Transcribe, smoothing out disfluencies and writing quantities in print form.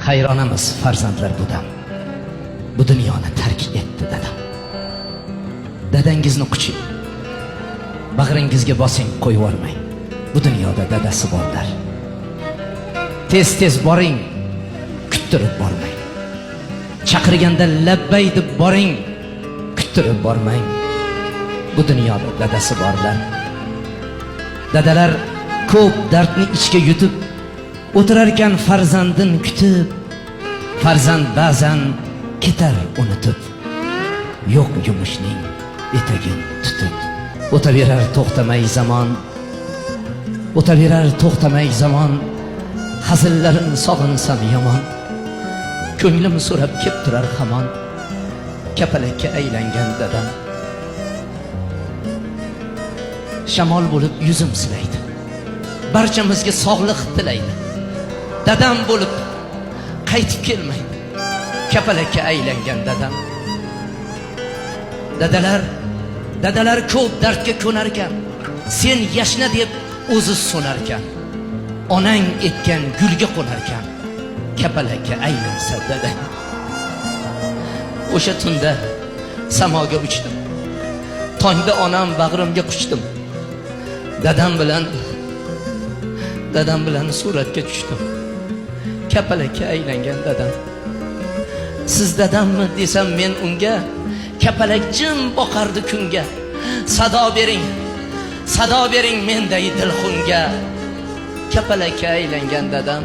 Hayronamiz farzandlar budam. Bu dunyoni tark etdi dadam. Dadangizni quching. Bag'ringizga bosing, qo'yib yormang. Bu dunyoda dadasi borlar. Tez boring, kuttirib bormang. Chaqirganda labbay deb boring, kuttirib bormang. Bu dunyoda dadasi borlar. Dadalar ko'p dardni ichga yutib o'tirar ekan farzandin kutib. Farzand ba'zan ketar unutib, yo'q yumushning etagin tutib. O'taverar to'xtamay zamon, o'taverar to'xtamay zamon. Hazillarin sog'insam yomon, ko'nglim so'rab kelib turar hamon. Kapalakka aylangan dadam shamol bo'lib yuzim silaydi, barchamizga sog'lik tilaydi. Dadam bo'lib qaytib kelmaydi, kapalakka aylangan dadam. Dadalar ko'p dardga ko'narkan, sen yashna deb o'zi so'narkan. Onang ekkan gulga qo'narkan, kapalakka aylansa dadang. O'sha tunda samoga uchdim, tongda onam bag'rimga quchdim. Dadam bilan suratga tushdim, kapalakka aylangan dadam. Siz dadammi desam men unga, kapalak jim boqardi kunga. Sado bering menday dilxunga, kapalakka aylangan dadam.